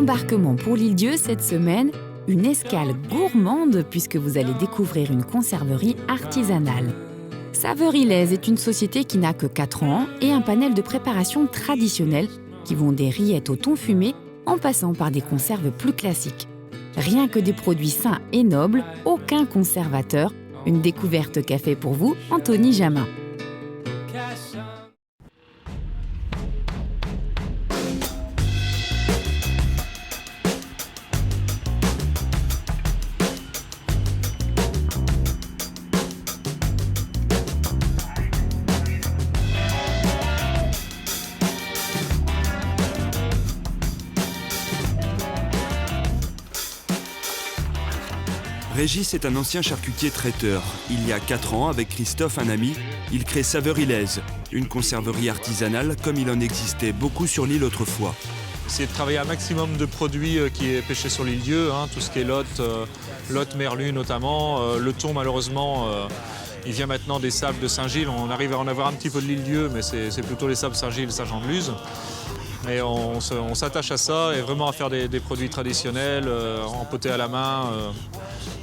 Embarquement pour l'Île-Dieu cette semaine, une escale gourmande puisque vous allez découvrir une conserverie artisanale. Saveur-Ilaise est une société qui n'a que 4 ans et un panel de préparations traditionnelles qui vont des rillettes au thon fumé en passant par des conserves plus classiques. Rien que des produits sains et nobles, aucun conservateur. Une découverte qu'a fait pour vous Anthony Jamin. Régis est un ancien charcutier traiteur. Il y a 4 ans, avec Christophe, un ami, il crée Saveur-Ilaise, une conserverie artisanale comme il en existait beaucoup sur l'île autrefois. Essayer de travailler un maximum de produits qui est pêché sur l'île-Dieu, tout ce qui est lotte, merlu notamment. Le thon, malheureusement, il vient maintenant des sables de Saint-Gilles. On arrive à en avoir un petit peu de l'île-Dieu, mais c'est plutôt les sables Saint-Gilles, Saint-Jean-de-Luz. Et on s'attache à ça et vraiment à faire des produits traditionnels, empotés à la main,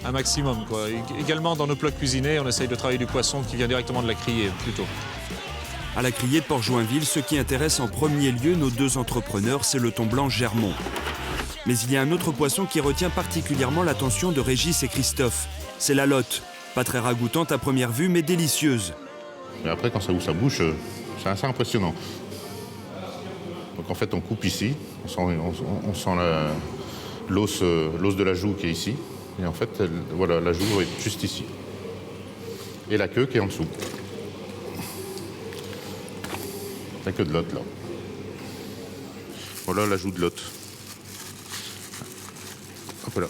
un maximum, quoi. Également, dans nos plats cuisinés, on essaye de travailler du poisson qui vient directement de la criée, plutôt. À la criée de Port-Joinville, ce qui intéresse en premier lieu nos 2 entrepreneurs, c'est le thon blanc Germont. Mais il y a un autre poisson qui retient particulièrement l'attention de Régis et Christophe. C'est la lotte. Pas très ragoûtante à première vue, mais délicieuse. Et après, quand ça ouvre sa bouche, c'est assez impressionnant. Donc en fait, on coupe ici, on sent l'os de la joue qui est ici. Et en fait, voilà, la joue est juste ici. Et la queue qui est en dessous. La queue de lotte, là. Voilà la joue de lotte. Hop là.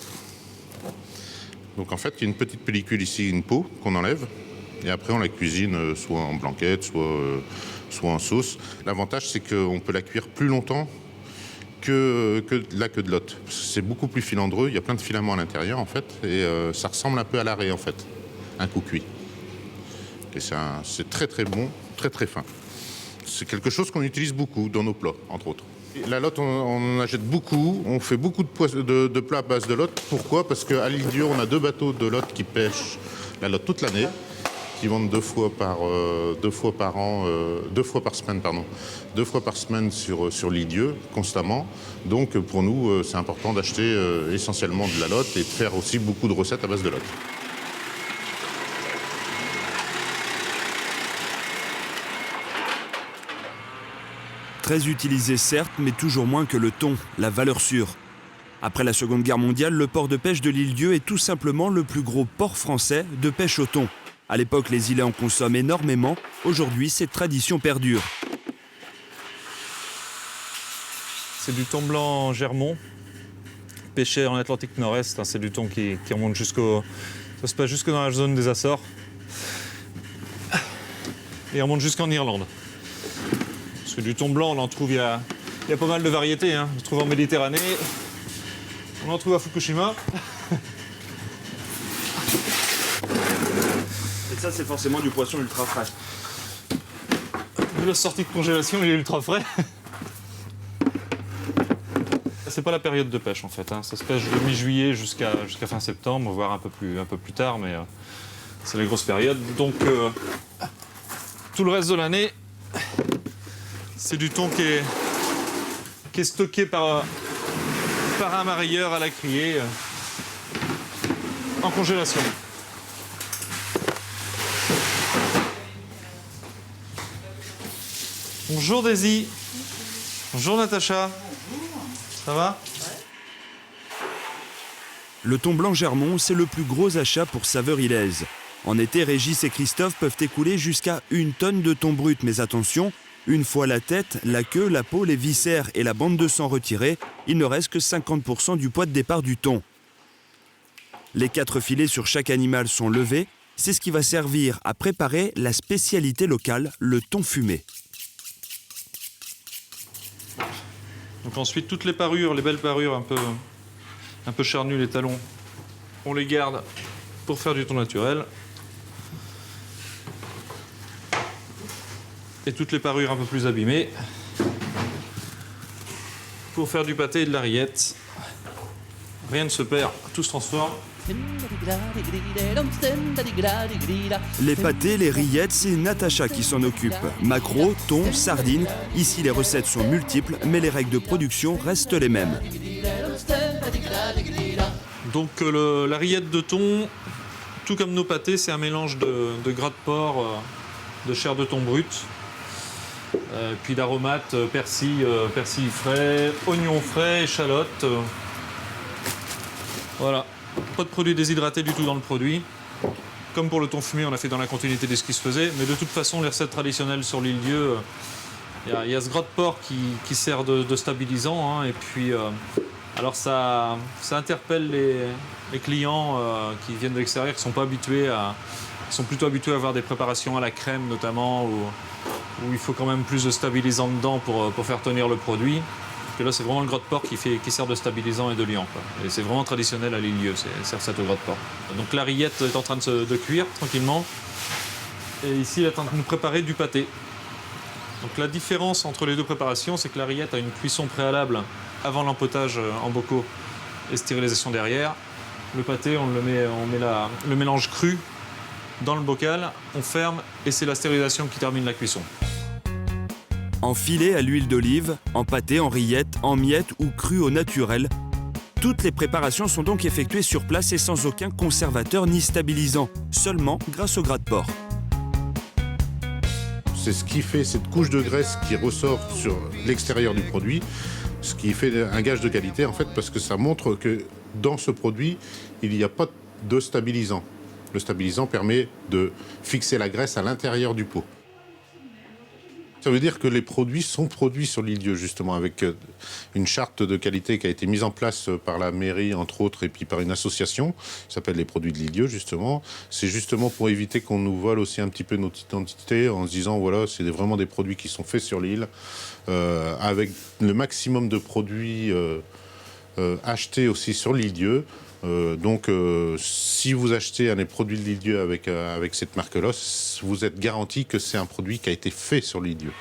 Donc en fait, il y a une petite pellicule ici, une peau qu'on enlève. Et après, on la cuisine soit en blanquette, soit en sauce. L'avantage, c'est qu'on peut la cuire plus longtemps que la queue de lotte. C'est beaucoup plus filandreux, il y a plein de filaments à l'intérieur, en fait, et ça ressemble un peu à l'arrêt, en fait, un coup cuit. Et c'est très très bon, très très fin. C'est quelque chose qu'on utilise beaucoup dans nos plats, entre autres. Et la lotte, on en achète beaucoup, on fait beaucoup de plats à base de lotte. Pourquoi? Parce qu'à l'Île-Dieu, on a 2 bateaux de lotte qui pêchent la lotte toute l'année, qui vendent 2 fois par semaine sur l'Île-Dieu, constamment. Donc pour nous, c'est important d'acheter essentiellement de la lotte et de faire aussi beaucoup de recettes à base de lotte. Très utilisé certes, mais toujours moins que le thon, la valeur sûre. Après la Seconde Guerre mondiale, le port de pêche de l'Île-Dieu est tout simplement le plus gros port français de pêche au thon. À l'époque, les îlets en consomment énormément. Aujourd'hui, cette tradition perdure. C'est du thon blanc Germont, pêché en Atlantique Nord-Est. C'est du thon qui remonte ça se passe jusque dans la zone des Açores. Et il remonte jusqu'en Irlande. Parce que du thon blanc, on en trouve, il y a pas mal de variétés. On se trouve en Méditerranée, on en trouve à Fukushima. Et ça, c'est forcément du poisson ultra frais. Vu la sortie de congélation, il est ultra frais. C'est pas la période de pêche en fait. Ça se pêche de mi-juillet jusqu'à fin septembre, voire un peu plus tard, mais c'est la grosse période. Donc tout le reste de l'année, c'est du thon qui est stocké par un marailleur à la criée en congélation. Bonjour Daisy. Bonjour Natacha. Ça va? Le thon blanc Germont, c'est le plus gros achat pour Saveur-Ilaise. En été, Régis et Christophe peuvent écouler jusqu'à 1 tonne de thon brut. Mais attention, une fois la tête, la queue, la peau, les viscères et la bande de sang retirés, il ne reste que 50% du poids de départ du thon. Les 4 filets sur chaque animal sont levés. C'est ce qui va servir à préparer la spécialité locale, le thon fumé. Donc ensuite, toutes les parures, les belles parures un peu charnues, les talons, on les garde pour faire du thon naturel. Et toutes les parures un peu plus abîmées pour faire du pâté et de la rillette. rien ne se perd, tout se transforme. Les pâtés, les rillettes, c'est Natacha qui s'en occupe. Maquereau, thon, sardines. Ici, les recettes sont multiples, mais les règles de production restent les mêmes. Donc la rillette de thon, tout comme nos pâtés, c'est un mélange de gras de porc, de chair de thon brut, puis d'aromates, persil frais, oignons frais, échalotes. Voilà. Pas de produits déshydratés du tout dans le produit. Comme pour le thon fumé, on a fait dans la continuité de ce qui se faisait. Mais de toute façon, les recettes traditionnelles sur l'île-Dieu, il y a ce gras de porc qui sert de stabilisant. Hein, et puis, alors ça interpelle les clients qui viennent de l'extérieur, qui sont plutôt habitués à avoir des préparations à la crème notamment, où il faut quand même plus de stabilisant dedans pour faire tenir le produit. Parce que là, c'est vraiment le gras de porc qui sert de stabilisant et de liant, quoi. Et c'est vraiment traditionnel à l'île-Dieu, ces recettes au gras de porc. Donc la rillette est en train de cuire tranquillement. Et ici, elle est en train de nous préparer du pâté. Donc la différence entre les deux préparations, c'est que la rillette a une cuisson préalable avant l'empotage en bocaux et stérilisation derrière. Le pâté, on met le mélange cru dans le bocal, on ferme et c'est la stérilisation qui termine la cuisson. En filet à l'huile d'olive, en pâté, en rillettes, en miettes ou cru au naturel. Toutes les préparations sont donc effectuées sur place et sans aucun conservateur ni stabilisant, seulement grâce au gras de porc. C'est ce qui fait cette couche de graisse qui ressort sur l'extérieur du produit, ce qui fait un gage de qualité en fait, parce que ça montre que dans ce produit, il n'y a pas de stabilisant. Le stabilisant permet de fixer la graisse à l'intérieur du pot. Ça veut dire que les produits sont produits sur l'île-Dieu, justement, avec une charte de qualité qui a été mise en place par la mairie, entre autres, et puis par une association qui s'appelle les produits de l'île-Dieu, justement. C'est justement pour éviter qu'on nous vole aussi un petit peu notre identité en se disant, voilà, c'est vraiment des produits qui sont faits sur l'île, avec le maximum de produits achetés aussi sur l'île-Dieu. Donc, si vous achetez un des produits de l'île-Dieu avec cette marque-là, vous êtes garanti que c'est un produit qui a été fait sur l'île-Dieu.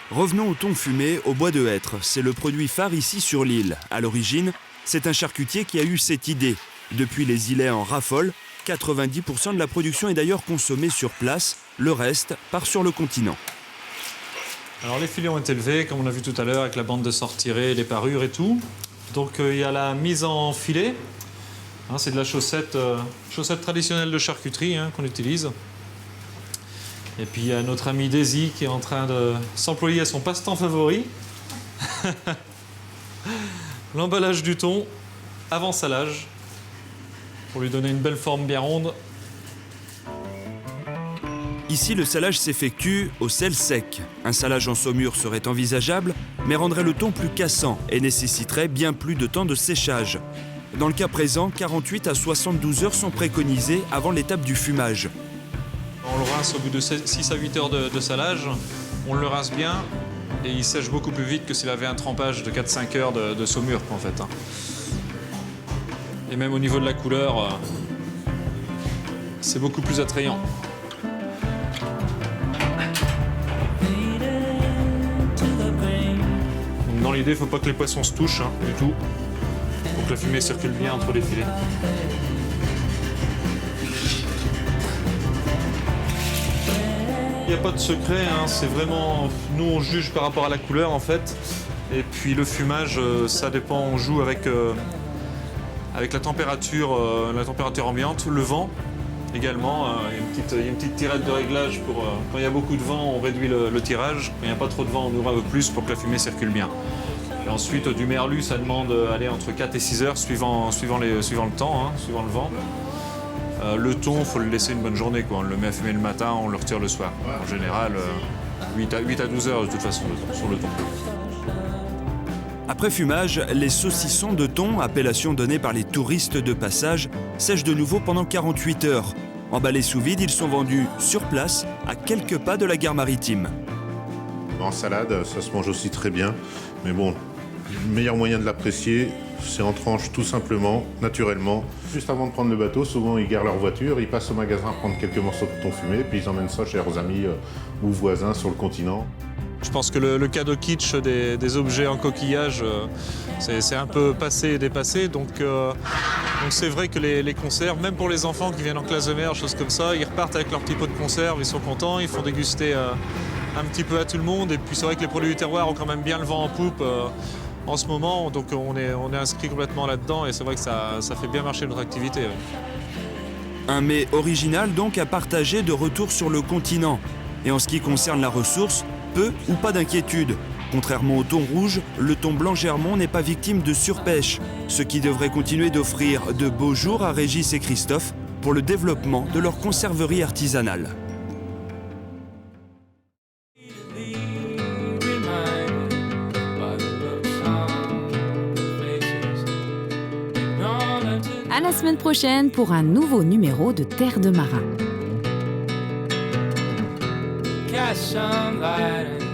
Revenons au thon fumé au bois de hêtre. C'est le produit phare ici sur l'île. À l'origine, c'est un charcutier qui a eu cette idée. Depuis, les îlets en raffolent. 90% de la production est d'ailleurs consommée sur place. Le reste part sur le continent. Alors les filets ont été levés, comme on a vu tout à l'heure, avec la bande de sort tirée, les parures et tout. Donc il y a la mise en filet, hein, c'est de la chaussette traditionnelle de charcuterie qu'on utilise. Et puis il y a notre ami Daisy qui est en train de s'employer à son passe-temps favori. L'emballage du thon avant salage, pour lui donner une belle forme bien ronde. Ici, le salage s'effectue au sel sec. Un salage en saumure serait envisageable, mais rendrait le thon plus cassant et nécessiterait bien plus de temps de séchage. Dans le cas présent, 48 à 72 heures sont préconisées avant l'étape du fumage. On le rince au bout de 6 à 8 heures de salage. On le rince bien et il sèche beaucoup plus vite que s'il avait un trempage de 4-5 heures de saumure, en fait. Et même au niveau de la couleur, c'est beaucoup plus attrayant. Dans l'idée, il ne faut pas que les poissons se touchent du tout, pour que la fumée circule bien entre les filets. Il n'y a pas de secret, c'est vraiment... Nous, on juge par rapport à la couleur, en fait. Et puis le fumage, ça dépend, on joue avec la température ambiante, le vent également. Il y a une petite tirette de réglage pour... quand il y a beaucoup de vent, on réduit le tirage. Quand il n'y a pas trop de vent, on ouvre un peu plus pour que la fumée circule bien. Et ensuite, du merlu, ça demande aller entre 4 et 6 heures, suivant le temps, suivant le vent. Le thon, il faut le laisser une bonne journée, quoi. On le met à fumer le matin, on le retire le soir. En général, 8 à 12 heures de toute façon sur le thon. Après fumage, les saucissons de thon, appellation donnée par les touristes de passage, sèchent de nouveau pendant 48 heures. Emballés sous vide, ils sont vendus sur place, à quelques pas de la gare maritime. En salade, ça se mange aussi très bien. Mais bon, le meilleur moyen de l'apprécier, c'est en tranche tout simplement, naturellement. Juste avant de prendre le bateau, souvent ils garent leur voiture, ils passent au magasin prendre quelques morceaux de thon fumé, puis ils emmènent ça chez leurs amis ou voisins sur le continent. Je pense que le cadeau kitsch des objets en coquillage, c'est un peu passé et dépassé. Donc c'est vrai que les conserves, même pour les enfants qui viennent en classe de mer, choses comme ça, ils repartent avec leur petit pot de conserve, ils sont contents, ils font déguster un petit peu à tout le monde. Et puis c'est vrai que les produits du terroir ont quand même bien le vent en poupe en ce moment. Donc on est inscrit complètement là-dedans et c'est vrai que ça fait bien marcher notre activité. Ouais. Un mets original donc à partager de retour sur le continent. Et en ce qui concerne la ressource, peu ou pas d'inquiétude. Contrairement au thon rouge, le thon blanc germon n'est pas victime de surpêche, ce qui devrait continuer d'offrir de beaux jours à Régis et Christophe pour le développement de leur conserverie artisanale. À la semaine prochaine pour un nouveau numéro de Terre de Marin. Catch some light.